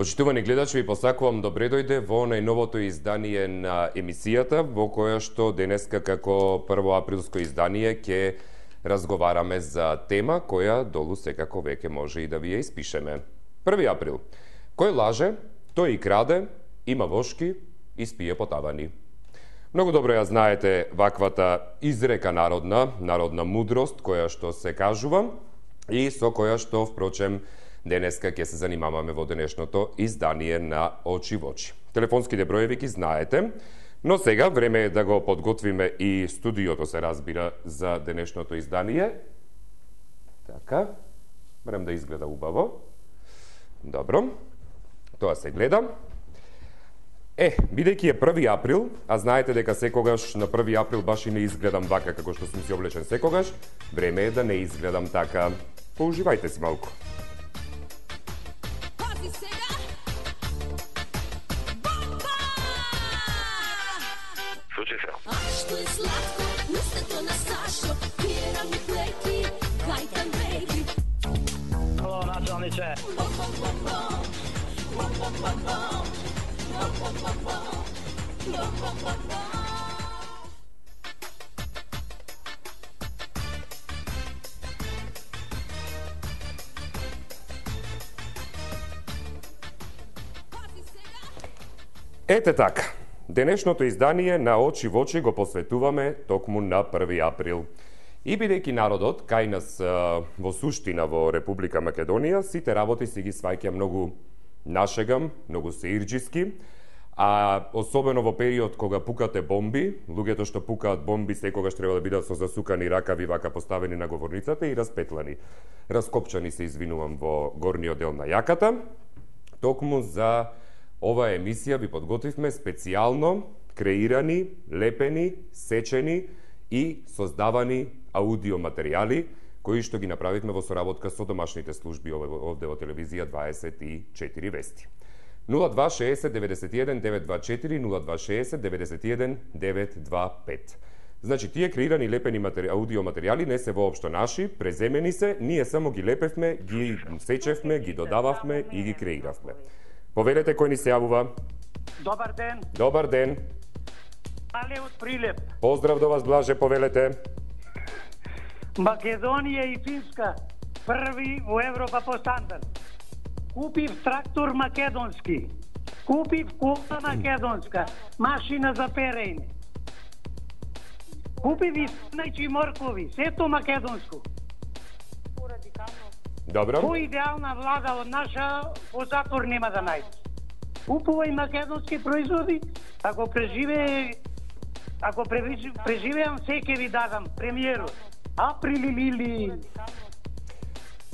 Почитувани гледачи, ви посакувам добре дојде во најновото издание на емисијата, во која што денеска како првоаприлско издание ќе разговараме за тема која долу секако веќе може и да ви ја испишеме. 1 април. Кој лаже, тој и краде, има вошки и спие по тавани. Многу добро ја знаете ваквата изрека народна мудрост која што се кажува и со која што впрочем денеска ќе се занимаваме во денешното издание на Очи во очи. Телефонските броеви ги знаете, но сега време е да го подготвиме и студиото, се разбира, за денешното издание. Така, барем да изгледа убаво. Добро, тоа се гледа. Бидејќи е 1 април, а знаете дека секогаш на 1 април баш и не изгледам вака како што сум си облечен секогаш, време е да не изгледам така. Поуживајте си малку. Što je slatko, usteto na sašo, pjera mi pleki, kajtan breki. Halo, načelniče. Bom, bom, bom, bom, bom, bom, bom, bom, bom, bom, bom, bom, bom, bom, bom, bom. Ете така. Денешното издание на Очи во очи го посветуваме токму на 1 април. И бидејќи народот кај нас во суштина во Република Македонија, сите работи си ги сваќа многу нашегам, многу сеирџиски, а особено во период кога пукате бомби, луѓето што пукаат бомби секогаш треба да бидат со засукани ракави вака поставени на говорницата и распетлани. Раскопчани се, извинувам, во горниот дел на јаката. Токму за оваа емисија ви подготвивме специјално креирани, лепени, сечени и создавани аудиоматеријали кои што ги направивме во соработка со домашните служби овде во телевизија 24 Вести. 0260 91 924 0260 91 925. Значи, тие креирани лепени аудиоматеријали не се воопшто наши, преземени се, ние само ги лепевме, ги сечевме, ги додававме и ги креиравме. Повелете кој ни се јавува. Добар ден. Добар ден. Али од Прилеп. Поздрав до вас, Блаже, повелете. Македонија и Финска први во Европа по стандард. Купив трактор македонски. Купив кола македонска. Машина за перење. Купив и снајчи моркови. Сето македонско. Добро. По-идеална влада од наша по затвор нема да најде. Купувај македонски производи, ако преживеам, се ќе ви дадам премиерот. Април или...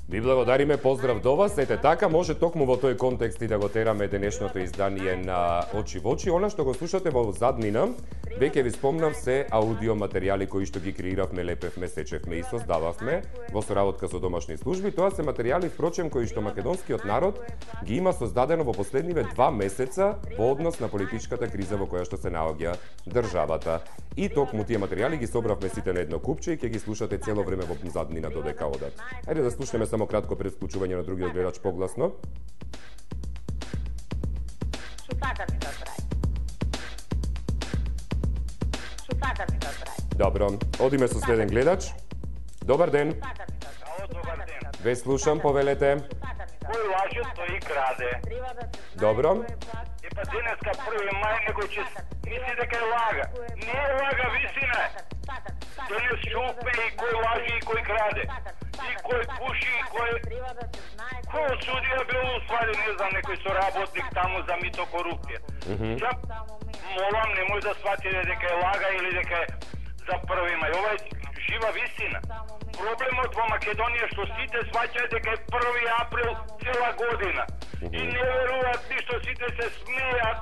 Ви благодариме, поздрав до вас. Ете така, може токму во тој контекст и да го тераме денешното издание на Очи во очи. Она што го слушате во заднина, веќе ви спомнав се аудиоматеријали кои што ги креиравме, лепевме, сечевме и создававме во соработка со домашни служби. Тоа се материјали, впрочем, кои што македонскиот народ ги има создадено во последниве 2 месеца во однос на политичката криза во која што се наоѓа државата. И токму тие материјали ги собравме сите на едно купче и ќе ги слушате цело време во заднина додека одат. Ајде да слушнеме само кратко пред вклучување на другиот гледач погласно. Што така ми да прави? Што така ми да прави? Добро, одиме со следен гледач. Добар ден. Добар ден. Ве слушам, повелете. Кој лаже, тој и краде. Добро. Па денеска 1 мај некој че мисли дека е лага. Не е лага, вистина е. Денес чупе и кој лаже и кој краде. И кој пуши и кој... Кој судија бил уствари, не знам, некој соработник таму за мито корупција. Ја молам, немој да сватите дека е лага или дека е за 1 мај. Ова е жива вистина. Проблемот во Македонија што сите сваќаат дека е 1 април цела година. И не веруваат ништо, сите се смејат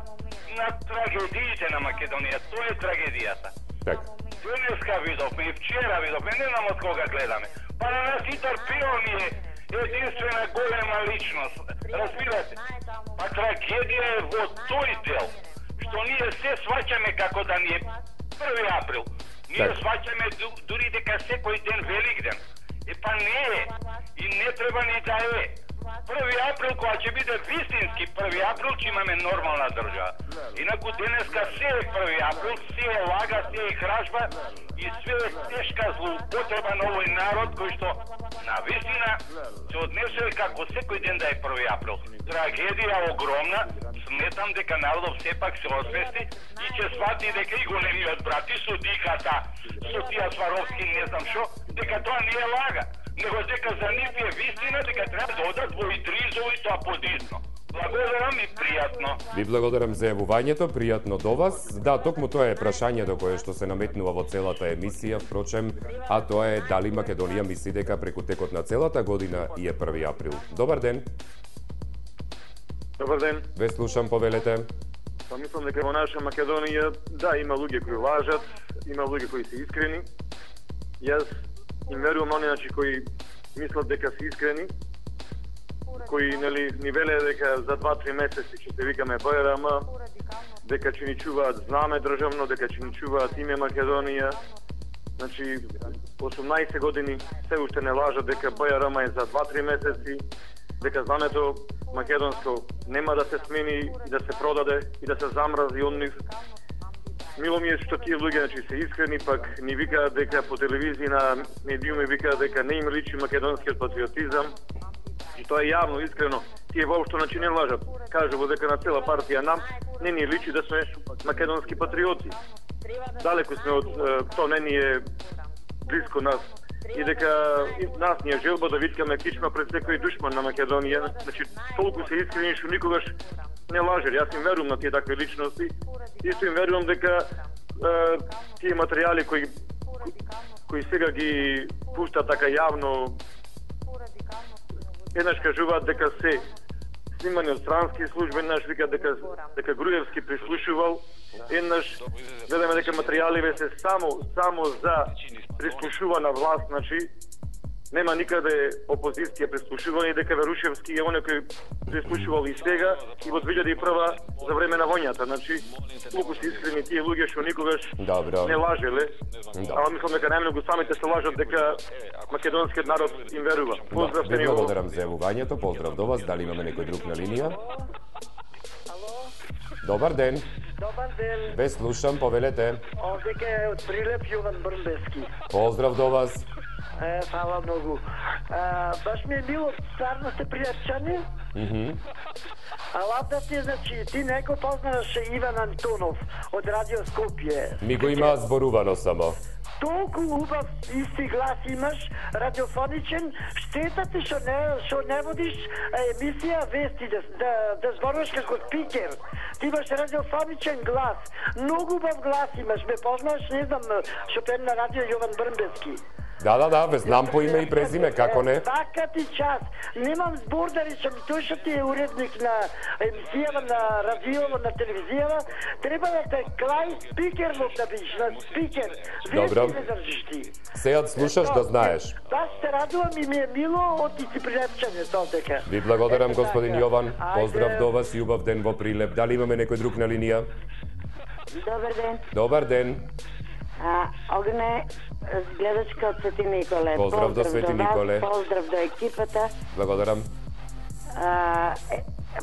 на трагедиите на Македонија. Тоа е трагедијата. Така. Денеска видовме и вчера видовме, не знам од кога гледаме. Па на нас Итар Пион е единствена голема личност. Разбирате? Па трагедија е во тој дел, што ние се сваќаме како да ни е 1 април. Ние сваќаме дури дека секој ден Великден. Па не е. И не треба ни да е. 1 април, кога ќе биде вистински 1 април ќе имаме нормална држава. Инаку денеска се е 1 април, се е лага, се е кражба и све е тешка злоупотреба на овој народ кој што на вистина се однесува како секој ден да е 1 април. Трагедија огромна, сметам дека народот сепак се освести и ќе свати дека и големиот брат и судиката, Сотија Сваровски, не знам шо, дека тоа не е лага, него дека за нив е вистина, дека треба да одат во Идризово и тоа подисно. Благодарам и пријатно. Ви благодарам за јавувањето, пријатно до вас. Да, токму тоа е прашањето кое што се наметнува во целата емисија, впрочем, а тоа е дали Македонија мисли дека преку текот на целата година и е 1 април. Добар ден. Добар ден. Ве слушам, повелете. Па мислам дека во наша Македонија, да, има луѓе кои лажат, има луѓе кои се искрени. Јас им верувам оние кои мислат дека се искрени, кои ни велеа дека за 2-3 месеци ќе се викаме БРМ, дека ќе ни чуваат знаме државно, дека ќе ни чуваат име Македонија. Значи, 18 години се уште не лажат дека БРМ е за 2-3 месеци, дека знамето македонско нема да се смени и да се продаде и да се замрази од нив. Мило ми е што тие луѓе се искрени, пак ни викаат дека по телевизија на медиуми викаат дека не им личи македонскиот патриотизам. И тоа е јавно, искрено. Тие воопшто не лажат. Кажува дека на цела партија нам не ни личи да сме македонски патриоти. Далеко сме од тоа, не ни е близко нас. И дека нас ни е желба да виткаме кичма пред секој душман на Македонија. Значи, толку се искрени што никогаш не лажер. Јас им верувам на тие такви личности. Исто им верувам дека тие материјали кои сега ги пуштат така јавно, еднаш кажуваат дека се снимани од странски служби, еднаш викаат дека Груевски прислушувал, еднаш велеме дека материјаливе се само за прислушувана власт, значи нема никаде опозиција прислушувани, дека Верушевски е оној кој прислушувал и сега и во 2001 за време на војната. Значи, колку се искрени тие луѓе што никогаш не лажеле, ама мислам дека најмногу самите се лажат дека македонскиот народ им верува. Поздрав Ви благодарам за јавувањето, поздрав до вас. Дали имаме некој друг на линија? Добар ден. Добар ден. Ве слушам, повелете. Овдека е од Прилеп Јован Брмбески. Поздрав до вас. Фала многу. Баш ми е мило, стварно сте пријатчани. А лавда ти, значи, ти не го познаваш Иван Антонов од Радио Скопје. Ми го има зборувано само. Толку убав исти глас имаш, радиофоничен, штета ти што не водиш емисија вести, да зборуваш како спикер. Ти имаш радиофоничен глас, многу убав глас имаш, ме познаш, не знам, што пеем на радио Јован Брмбески. Да, ве знам по име и презиме, како не? Свака ти час. Немам збор да речам, тој што ти е уредник на емисијава, на радиово, на телевизијава, треба да те клај спикер мог да биш, на спикер. Добро. Не држиш ти. Сејат слушаш да знаеш. Баш се радувам и ми е мило од ти пријатчање толтека. Ви благодарам, господин Јован. Поздрав до вас и убав ден во Прилеп. Дали имаме некој друг на линија? Добар ден. Добар ден. Огне, гледачка од Свети Николе. Поздрав до Свети Николе. Поздрав до екипата. Благодарам.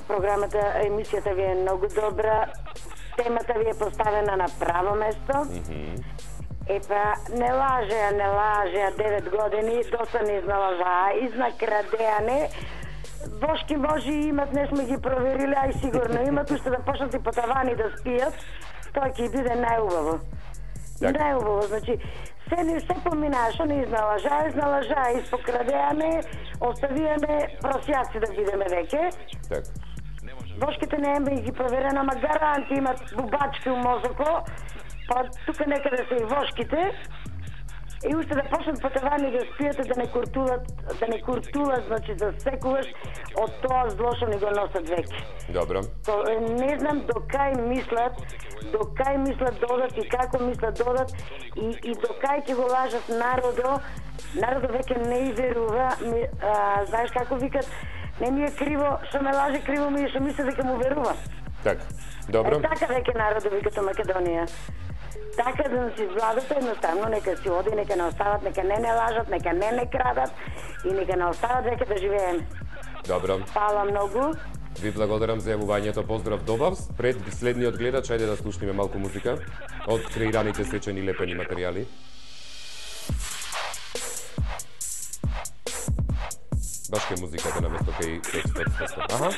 Програмата, емисијата ви е многу добра. Темата ви е поставена на право место. Епа, не лажеа 9 години, доста не изналажаа, изнакрадеане. Бошки може и имат, не сме ги проверили, а и сигурно имат, уште да почнат и по тавани да спијат, тоа ќе биде најубаво. Најубаво, значи, се поминаа, што не изналажаа, испокрадеане, оставиаме просјаци да бидеме веќе. Так. Бошките не е ги проверено, ама гаранти имат бубачки у мозоко, па тука некаде се и вошките. И уште да почнат по тавани да спијате, да не куртулат, значи за секогаш од тоа зло што ни го носат веќе. Добро. Не знам до кај мислат додат и како мислат додат и до кај ќе го лажат народот веќе не и верува. Знаеш како викат, не ми е криво што ме лаже, криво ми е што мисли дека му верува. Така, добро. Така веќе народот викат во Македонија. Така да си владата едноставно нека си оди, нека не остават, нека не лажат, нека не крадат и нека не остават веќе да живееме. Добро. Фала многу. Ви благодарам за јавувањето, поздрав до вас. Пред следниот гледач, ајде да слушнеме малку музика од креираните свечени лепени материјали. Баш ке музиката наместо кај текстот. Аха.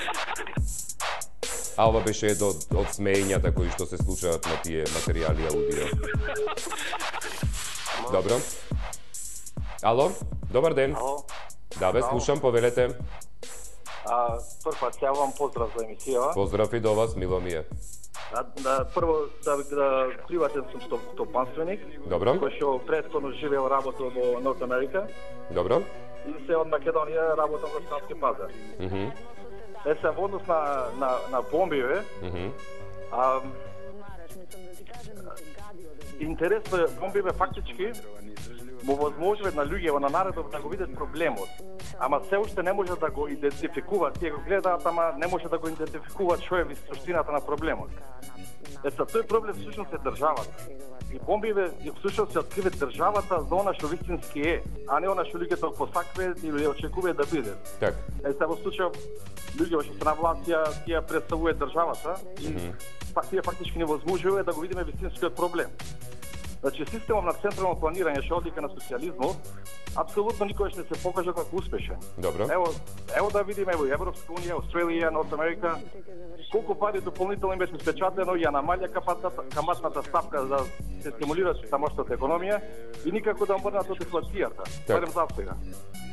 А ова беше од смеењата кои што се случаат на тие материјали аудио. Добро. Ало, добар ден. Ало. Да, бе, слушам, повелете. Прв пат се јавам, поздрав за емисија. Поздрав и до вас, мило ми е. Прво, да приватен сум стопанственик. Добро. Кој што претходно живеел работел во Норт Америка. Добро. И се од Македонија работам во Стански пазар. Се во однос на бомбиве, интересно е, бомбиве фактички му возможуваат на луѓето на народот да го видат проблемот. Ама се уште не може да го идентификуваат, тие го гледаат, ама не може да го идентификуваат што е суштината на проблемот. Тој проблем всушност е државата. И бомбиве всушност се откриве државата за она што вистински е, а не она што луѓето посакваат или очекуваат да биде. Так. Во случај луѓето што се на власт тие представуваат државата и тие фактички не возможуваат да го видиме вистинскиот проблем. Значи, системот на централно планирање што одлика на социјализмот, апсолутно никогаш не се покажа како успешен. Добро. Ево да видиме во Европска унија, Австралија, Норт Америка, колку пари дополнително беше спечатено, ја намалја каматната ставка за се стимулира самостојната економија и никако да мрнат од инфлацијата, барем за сега.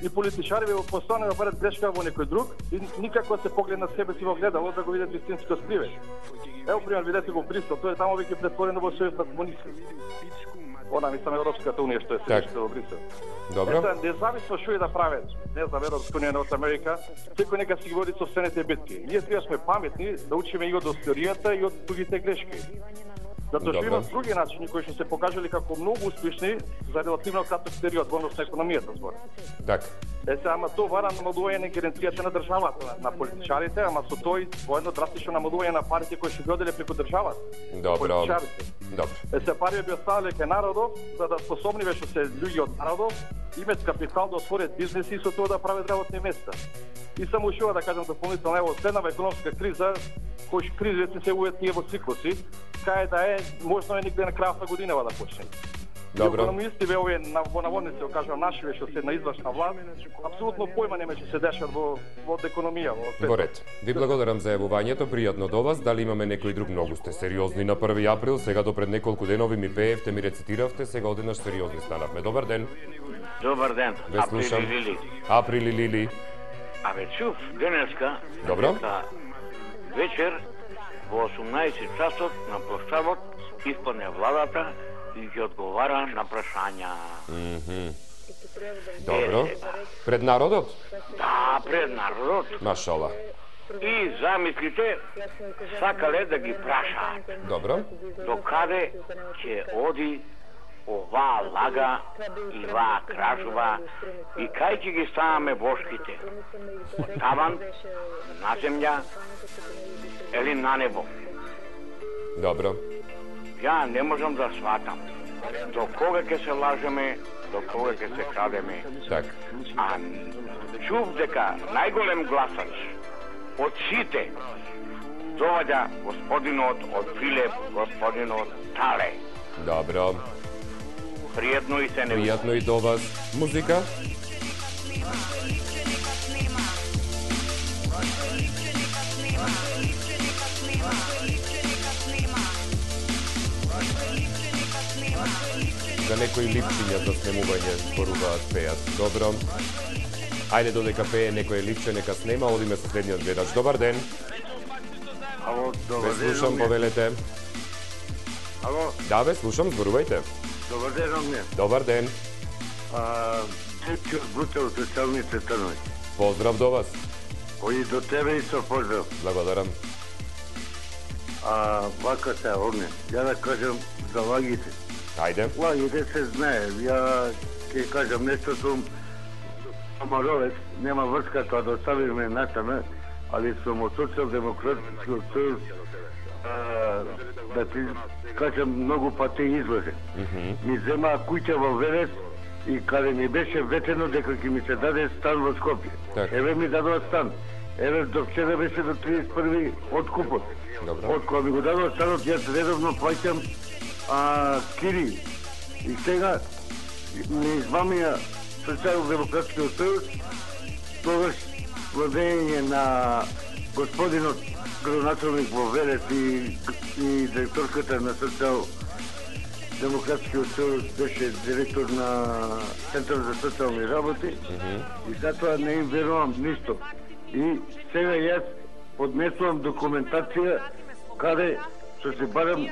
И политичари постојано да барат грешка во некој друг и никако се поглед на себе си во гледало да го видат вистинскиот скривеж. Ево пример, видете го Брисел, тој е таму веќе претворено во сојуз на комунисти. Она мислам Европската унија што е седиште во Брисел. Добро. Независно што и да прават, не знам, Европска унија, Норт Америка, секој нека си ги води собствените битки. Ние треба сме паметни да учиме и од историјата и од другите грешки. Затоа што има други начини кои што се покажале како многу успешни за релативно краток период во однос на економијата збор. Так. Ама тоа вара намалување на геrenцијата на државата, на политичарите, ама со тој воедно драстично намалување на парите кои што ги оделе преку државата. Добро. Добро. Пари би останале кај народот, за да способни што се луѓе од народот, имаат капитал да отворат бизнеси и со тоа да прават работни места. И само уште да кажам дополнително, ево следнава економска криза, кој кризите се увет тие во циклуси, кај да е, можно е никде на крајот на годинава да почне. Добро. Економисти бе овие во наводници, кажам, нашиве што се на извршна власт, апсолутно појма нема што се дешат во економија, во светот. Во ред. Ви благодарам за јавувањето, пријатно до вас. Дали имаме некој друг? Многу сте сериозни на 1 април, сега до пред неколку денови ми пеевте, ми рецитиравте, сега одеднаш сериозни станавме. Добар ден. Добар ден. Ве слушам. Априли Лили. Абе чув денеска. Добро. Вечер во 18 часот на площадот испадне владата и ќе одговара на прашања. Добро. Пред народот? Да, пред народот. Машала. И замислите, сакале да ги прашаат. Добро. До каде ќе оди оваа лага и оваа кражува и кај ќе ги ставаме бошките? Од таван, на земја или на небо? Добро. Ја не можам да сватам до кога ќе се лажеме, до кога ќе се крадеме. Так. А чув дека најголем гласач од сите доаѓа господинот од Филеп, господинот Тале. Добро. Пријатно и се не... Пријатно и до вас. Музика? За некои липчиња за снемување зборуваат, пеат. Добро. Ајде додека пее некој липче, нека снема, одиме со следниот гледач. Добар ден. Ало, добар ден. Ве слушам, повелете. Ало. Да, ве слушам, зборувајте. Добар ден, Огне. Добар ден. Четки од Бутел, социјалните станови. Поздрав до вас. И до тебе и со поздрав. Благодарам. Вака се, Огне, ја да кажам за лагите. Ајде. Лагите се знае, ја ќе кажам нешто сум Амаровец, нема врска тоа да оставиме натаме, али сум од социјалдемократскиот сојуз, да ти кажам многу пати излезе. Ми земаа куќа во Верес и каде ми беше ветено дека ќе ми се даде стан во Скопје. Еве ми дадоа стан. Еве до вчера беше до 31 откупот. Од кога ми го дадо станот, јас редовно плаќам кири. И сега не измамија Социјално-демократскиот сојуз, тогаш владење на господинот градоначалник во Велес и директорката на Социјално-демократскиот сојуз беше директор на Центар за социјални работи и затоа не им верувам ништо. И сега јас поднесувам документација каде што се барам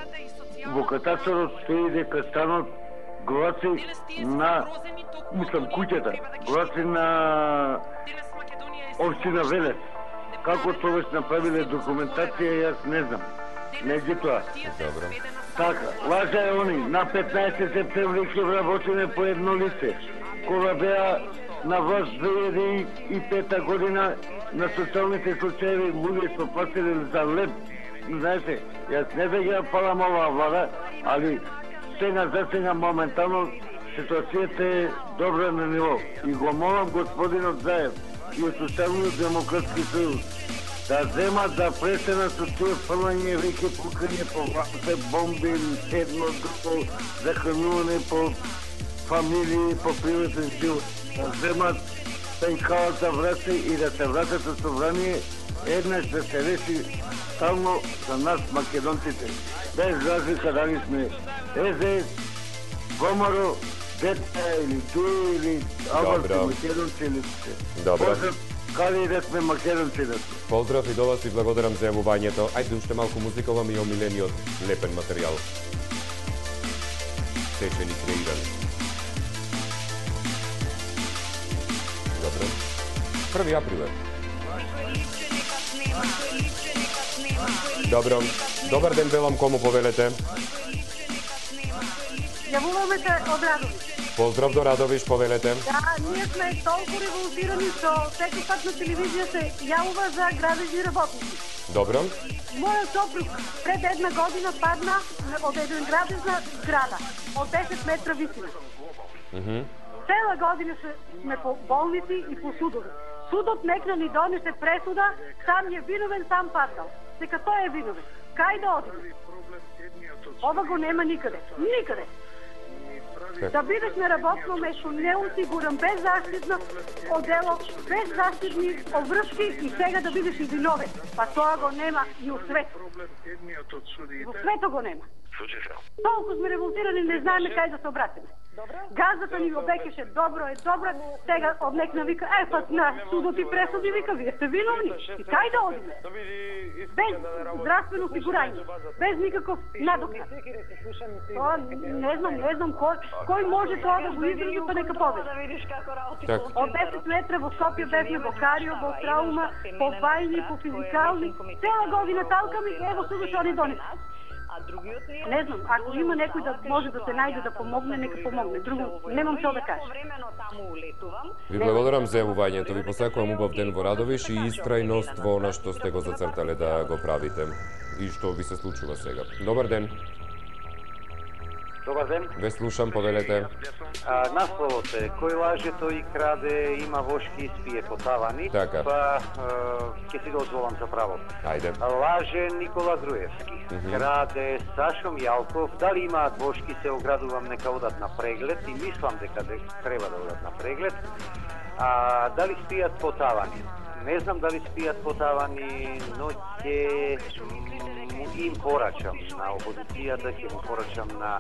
во катастарот стои дека станот гласи на куќата, гласи на општина Велес. Како тоа направиле документација, јас не знам. Меѓутоа, така, лажа е они, на 15 септември ќе вработиме по едно лице. Кога беа на власт 2005 година на социјалните случаи луѓе што платиле за лед. Знаете, јас не да ги палам оваа влада, али сега моментално ситуацијата е добра на ниво. И го молам господинот Заев и од Социјално-демократски сојуз да земат да престанат со тие фрлање веќе пукање по властите, бомби, едно друго, захранување по фамилии, по приватен живот. Да земат пенкалата врати и да се вратат со собрание, еднаш да се реши стално за нас македонците. Без разлика дали сме СДС, ВМРО, ДП или ТУ или албански македонци или поздрав, каде и да сме македонци да сме. Поздрав и до вас и благодарам за јавувањето. Ајде уште малку музика, ова ми е омилениот лепен материјал. Сечени, креирани. Добро. 1 април е. Добро. Добар ден, велам, кому повелете? Јавуваме се од Радовиш. Поздрав до Радовиш, повелете. Да, ние сме толку револтирани што секој пат на телевизија се јавува за градежни работници. Добро. Мојот сопруг пред една година падна од една градежна зграда од 10 метра висина. Цела година сме по болници и по судови. Судот некна ни донесе пресуда, сам е виновен, сам паднал. Дека тој е виновен. Кај да одиме? Ова го нема никаде. Никаде. Да бидеш на работно место неосигуран, без заштитно одело, без заштитни обвршки и сега да бидеш и виновен. Па тоа го нема и у свет. Во свето го нема. Толку сме револтирани, не знаеме кај да се обратиме. Газата ни обекеше добро, сега однекна вика, па на судот и пресуди вика, вие сте виновни. И кај да одиме? Без здравствено осигурање, без никаков надокнад. Не знам кој може тоа да го издржи, па нека победи. Од 10 метра во Скопје бевме во карио, во траума, по бајни, по физикални, цела година талкаме и ево судот што ни донесе. Не знам, ако има некој да може да се најде да помогне, нека помогне. Друго, немам што да кажам. Ви благодарам за јавувањето. Ви посакувам убав ден во Радовиш и истрајност во она што сте го зацртале да го правите и што ви се случува сега. Добар ден. Добар ден. Ве слушам, повелете. Насловот е, кој лаже тој краде, има вошки и спие по тавани. Така. Па ќе си дозволам за право. Ајде. Лаже Никола Груевски. Краде Сашо Мијалков. Дали имаат вошки, се оградувам, нека одат на преглед и мислам дека треба да одат на преглед. Дали спијат по тавани? Не знам дали спијат по тавани, но ќе им порачам на опозицијата, ќе му порачам на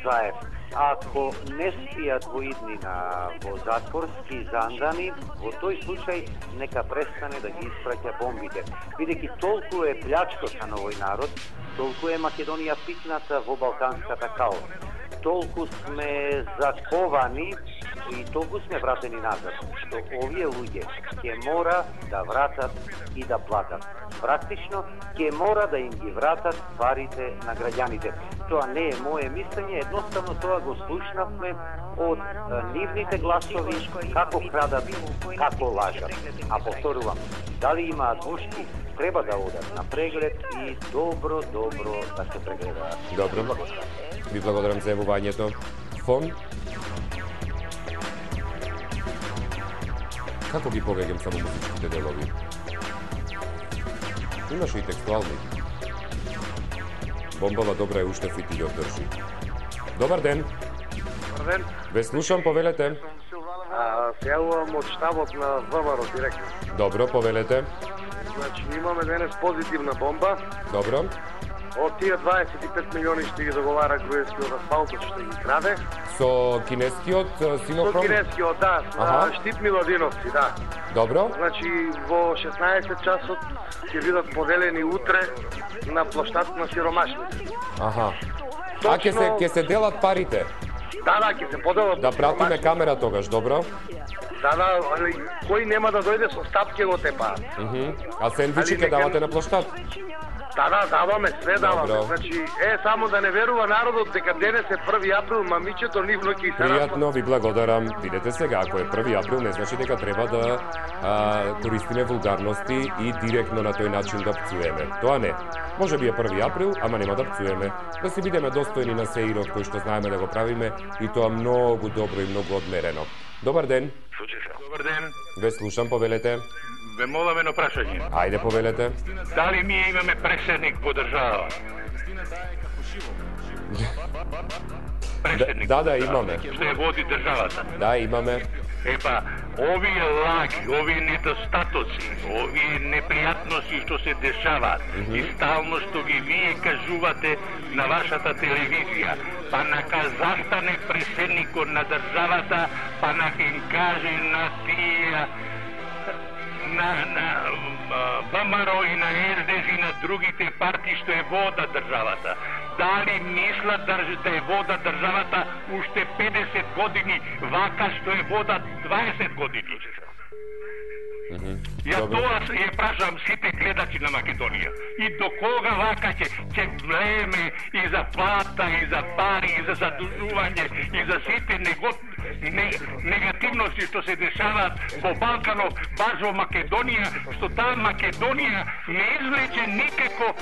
Заев. Ако не спијат во иднина во затворски зандани, во тој случај нека престане да ги испраќа бомбите. Бидејќи толку е плячката на овој народ, толку е Македонија пикната во балканската као. Толку сме заковани и толку сме вратени назад, што овие луѓе ќе мора да вратат и да платат. Практично, ќе мора да им ги вратат парите на граѓаните. Тоа не е моје мислење, едноставно тоа го слушнавме од нивните гласови, како крадат, како лажат. А повторувам, дали имаат вошки, треба да одат на преглед и добро да се прегледаат. Добро. Ви благодарам за јавувањето. Фон? Како ги повеѓам само музичките делови? Имаше и текстуални. Бомбава добра е уште фити ги одржи. Добар ден. Добар ден. Ве слушам, повелете. Се јавувам од штабот на ВМРО директно. Добро, повелете. Значи, имаме денес позитивна бомба. Добро. Од тие 25 милиони што ги договара Груевски од асфалтот што ги краде. Со кинескиот Синохром? Со кинескиот, да. Штип Миладиновци, да. Добро. Значи, во 16 часот ќе бидат поделени утре на площад на сиромашните. Аха. А ќе се делат парите? Да, ќе се поделат. Да пратиме камера тогаш, добро? Да, али кој нема да дојде со стапке го тепа. А сендвичи ќе давате на площад? Да, даваме, све даваме. Добро. Значи, само да не верува народот дека денес е 1 април, мамичето нивно ќе се Пријатно, ви благодарам. Видете сега, ако е 1 април, не значи дека треба да користиме вулгарности и директно на тој начин да пцуеме. Тоа не. Може би е 1 април, ама нема да пцуеме. Да си бидеме достојни на сеирот кој што знаеме да го правиме и тоа многу добро и многу одмерено. Добар ден. Добар ден. Ве слушам, повелете. Ве молам едно прашање. Ајде, повелете. Дали ние имаме преседник во држава? Преседник. Да, имаме. Што ја води државата? Да, имаме. Епа, овие лаги, овие недостатоци, овие непријатности што се дешаваат и стално што ги вие кажувате на вашата телевизија, па нака застане преседникот на државата, па нака им каже на тие на ВМРО и на РДС и на другите партии што е вода државата. Дали мислат да е вода државата уште 50 години, вака што е вода 20 години? Ја тоа ја прашам сите гледачи на Македонија. И до кога вака ќе влееме и за плата, и за пари, и за задужување, и за сите негативности што се дешаваат во Балканов, баш во Македонија, што таа Македонија не извлече никако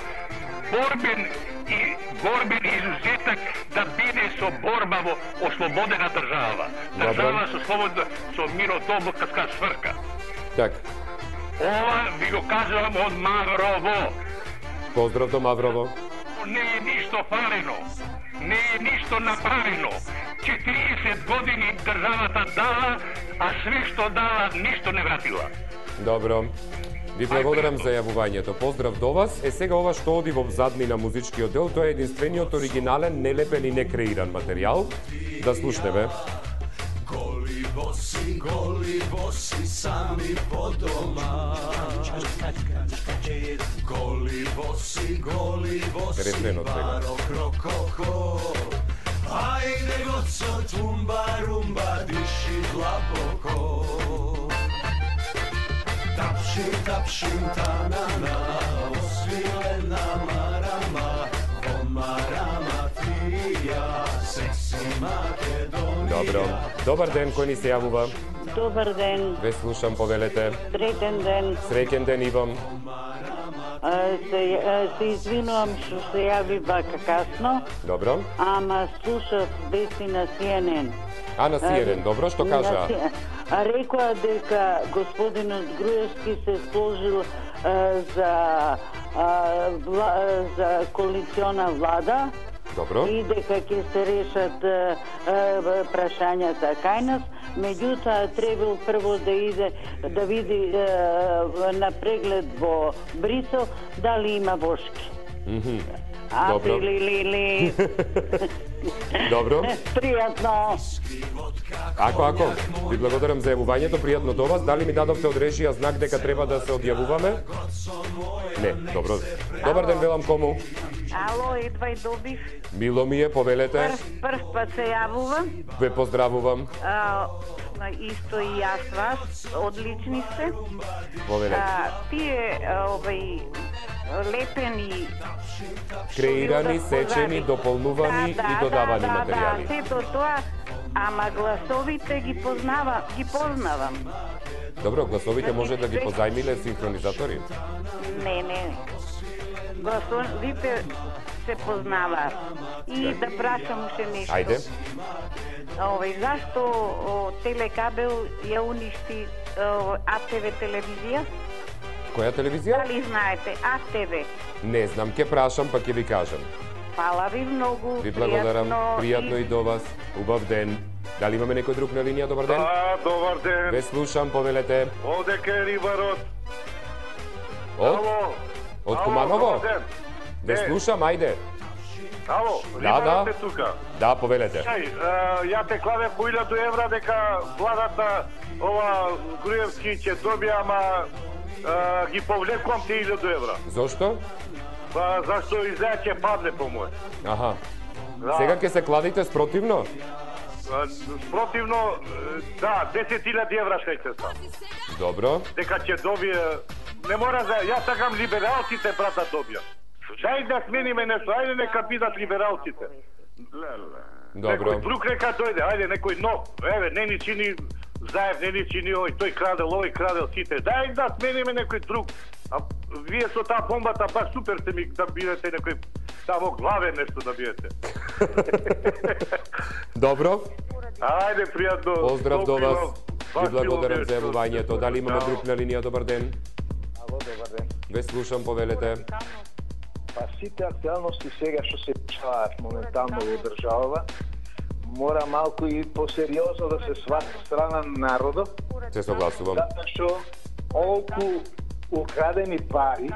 борбен изузетак да биде со борба во ослободена држава. Држава со слободна, со миродобска сврка. Так. Ова ви го кажувам од Маврово. Поздрав до Маврово. Не е ништо фалено. Не е ништо направено. 40 години државата дала, а све што дала, ништо не вратила. Добро. Ви благодарам за јавувањето. Поздрав до вас. Сега ова што оди во заднина музичкиот дел, тоа е единствениот оригинален, нелепен и некреиран материјал. Да слушнеме. Goli bosi sami po doma. Goli bosi baro krokoko. Ajde goco tumba rumba diši dlaboko. Tapšim tanana, osvilena marama, omarama tija, seksi Makedonija. Добро. Добар ден, кој ни се јавува? Добар ден. Ве слушам, повелете. Среќен ден. Среќен ден и вам. Се извинувам што се јави вака касно. Добро. Ама слушав вести на CNN. На CNN, добро, што кажа? Рекоа дека господинот Груевски се сложил за коалициона влада. Добро. И дека ќе се решат прашањата кај нас, меѓутоа требал прво да иде да види на преглед во Брисел дали има вошки. Добро. Добро. Пријатно. Ако. Ви благодарам за јавувањето, пријатно до вас. Дали ми дадовте од режија знак дека треба да се одјавуваме? Не, добро. Добар ден, велам кому? Ало, едва и добив. Мило ми е, повелете. Прв пат се јавувам. Ве поздравувам. Исто и јас вас. Одлични сте. Повелете. Тие лепени, креирани, сечени, дополнувани и додавани материјали. Да, сето тоа, ама гласовите ги познавам. Добро, гласовите може да ги позајмиле синхронизатори? Не. Гласовите се познаваат. И да прашам уште нешто. Ајде. Зашто Телекабел ја уништи АТВ телевизија? Која телевизија? Дали знаете? АТВ. Не знам, ќе прашам, па ќе ви кажам. Хвала ви многу. Ви благодарам, пријатно и до вас. Убав ден. Дали имаме некој друг на линија? Добар ден. Добар ден. Ве слушам, повелете. Одека е рибарот. Од? Од Куманово? Добар ден. Ве слушам, ајде. Ало, Да, рибарот да. е тука. Да, повелете. Ја те кладем по 1000 евра дека владата ова Груевски ќе добија, ама ги повлекувам те 1000 евра. Зошто? Па зашто изгледа ќе падне по мој. Аха. Да. Сега ќе се кладите спротивно? Спротивно, да, 10.000 евра ќе стан. Добро. Дека ќе добие, не мора да, ја сакам либералците брат да добија. Дај да смениме нешто, ајде нека бидат либералците. Добро. Некој друг нека дојде, ајде некој нов. Еве, не ни чини Заев, не ни чини овој, тој крадел, овој крадел сите. Дај да смениме некој друг. А вие со таа бомбата баш супер сте ми да бидете некој тамо главен нешто да бидете. Добро. Ајде, пријатно. Поздрав до вас. Баш Ви благодарам мило за јавувањето. Дали имаме Ало. друг на линија? Добар ден. Ало, добар ден. Ве слушам, повелете. Па сите актуалности сега што се дешаваат моментално во државава, мора малку и посериозно да се свати страна на народот. Се согласувам. Затоа што олку украдени пари,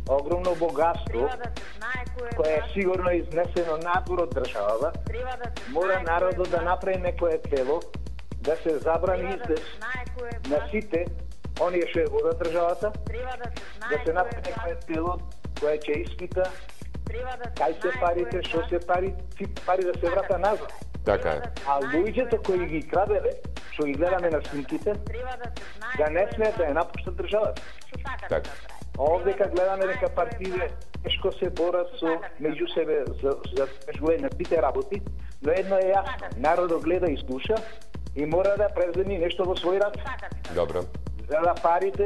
огромно богатство, кое е сигурно изнесено надвор од државава, мора народот да направи некое тело, да се забрани издеш на сите оние што ја водат државата, да се направи некое тело кое ќе испита кај се парите, што се пари, тие пари да се врата назад. Така е. А луѓето кои ги краделе, што ги гледаме на снимките, да не смеат да ја напуштат државата. Така. Овдека гледаме дека партиите тешко се борат со меѓу себе за тежување на сите работи, но едно е јасно, народот гледа и слуша и мора да преземи нешто во свој рад. Добро. За да парите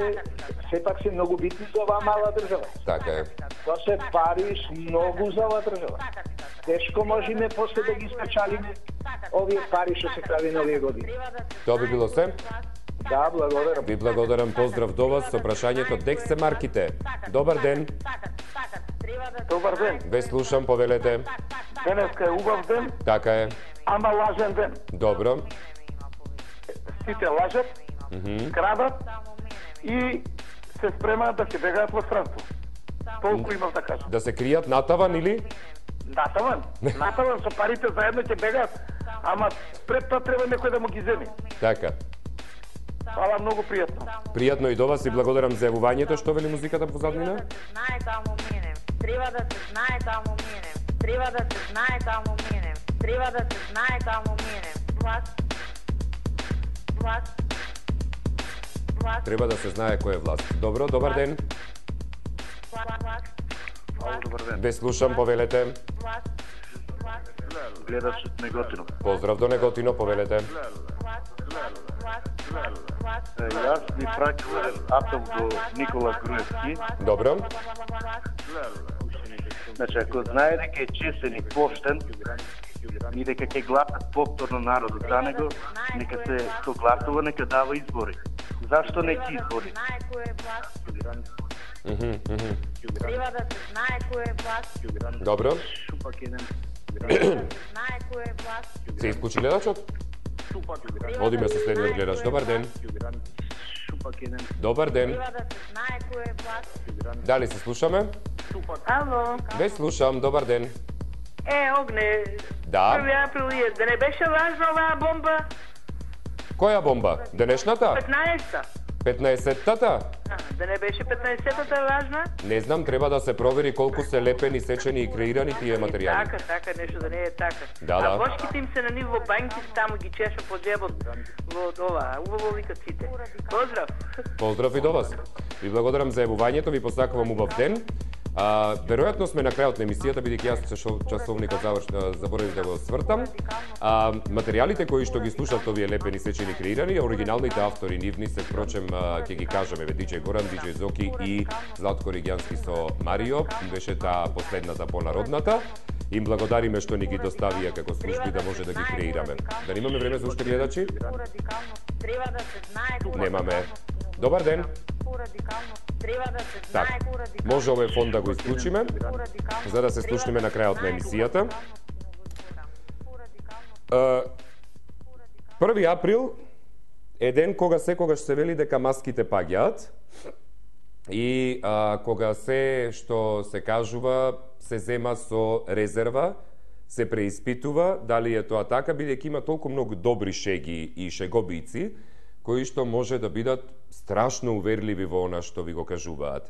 сепак се многу битни за оваа мала држава. Така е. Тоа се пари многу за оваа држава. Тешко можеме после да ги спечалиме овие пари што се кради на овие години. Тоа би било се. Да, благодарам. Ви благодарам, поздрав до вас со прашањето дек се марките. Добар ден. Добар ден. Ве слушам, повелете. Денеска е убав ден, Така е. ама лажен ден. Добро. Сите лажат, крадат и се спремаат да се бегаат во странство. Толку имам да кажам. Да се кријат натаван или? Натаван, натаван со парите заедно ќе бегаат, ама пред тоа треба некој да му ги земи. Така. Фала, многу пријатно. Пријатно и до вас и благодарам за јавувањето. Што вели музиката позаднина? Знае каму минем. Треба да се знае каму минем. Треба да се знае каму минем. Треба да се знае каму минем. Власт. Власт. Власт. Треба да се знае кој е власт. Добро, добар ден. Добар ден. Ве слушам, повелете. Гледачот Неготино. Поздрав до Неготино, повелете. Јас ви праќам апел до Никола Груевски. Добро. Значи, ако знае дека е честен и поштен и дека ќе гласат повторно народот за него, нека се согласува, нека дава избори. Зашто не ќе избори? Треба да се знае кој е власт. Добро. Треба да се знае кој е власт. Се исклучи гледачот? Одиме со следниот гледач. Добар ден. Добар ден. Треба да се знае кој е власт. Дали се слушаме? Ало, Ве слушам, добар ден. Огне, Да. 1 април е, да не беше важна оваа бомба? Која бомба? Денешната? 15-та. 15-тата? Да не беше 15-та важна? Не знам, треба да се провери колку се лепени, сечени и креирани тие материјали. Така, нешто да не е така. Да, А да. бошките им се на ниво банки, таму ги чеша по джебот во ова. Убаво викат сите. Поздрав. Поздрав и до вас. Ви благодарам за јавувањето, ви посакувам убав ден. Веројатно сме на крајот на емисијата, бидејќи јас часовникот заборавив да го свртам. Материјалите кои што ги слушат овие лепени, сечени, креирани, оригиналните автори нивни се впрочем ќе ги кажеме, диџеј Горан, диџеј Зоки и Златко Ригјански со Марио, беше таа последната понародната. Им благодариме што ни ги доставија како служби да може да ги креираме. Да немаме време за уште гледачи? Треба да се знае кој е Немаме. Добар ден. Така, може овој фон да го исклучиме, за да се слушнеме на крајот на емисијата. 1 април е ден кога секогаш се вели дека маските паѓаат и кога се што се кажува се зема со резерва, се преиспитува дали е тоа така, бидејќи има толку многу добри шеги и шеговици кои што може да бидат страшно уверливи во она што ви го кажуваат.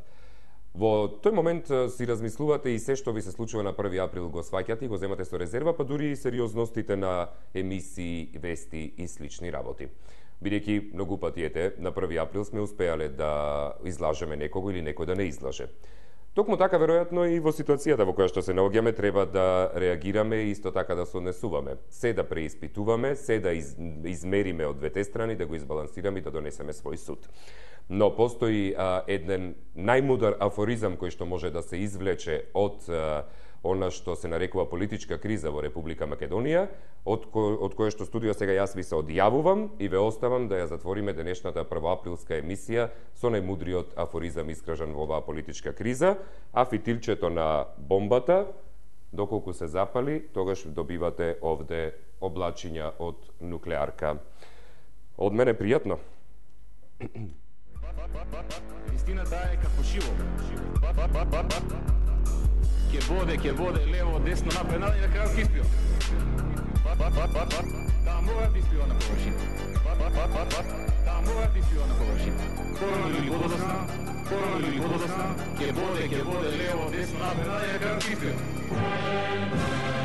Во тој момент си размислувате и се што ви се случува на 1 април го сваќате и го земате со резерва, па дури и сериозностите на емисии, вести и слични работи. Бидејќи многу пати на 1 април сме успеале да излажеме некого или некој да не излаже. Токму така, веројатно, и во ситуацијата во која што се наоѓаме, треба да реагираме и исто така да се однесуваме. Се да преиспитуваме, се да измериме од двете страни, да го избалансираме и да донесеме свој суд. Но постои еден најмудар афоризам кој што може да се извлече од она што се нарекува политичка криза во Република Македонија, од која што студио сега јас ви се одјавувам и ве оставам да ја затвориме денешната првоаприлска емисија со најмудриот афоризам искажан во оваа политичка криза, а фитилчето на бомбата, доколку се запали, тогаш добивате овде облачиња од нуклеарка. Од мене пријатно. Истината е како шиво. Ке воде лево, десно, напред, надале и на крајот ке испива. Таа мора да испива на површина. Таа мора да испива на површина. Порано или подосна, ке воде лево, десно, напред, надале и на крајот ке испива.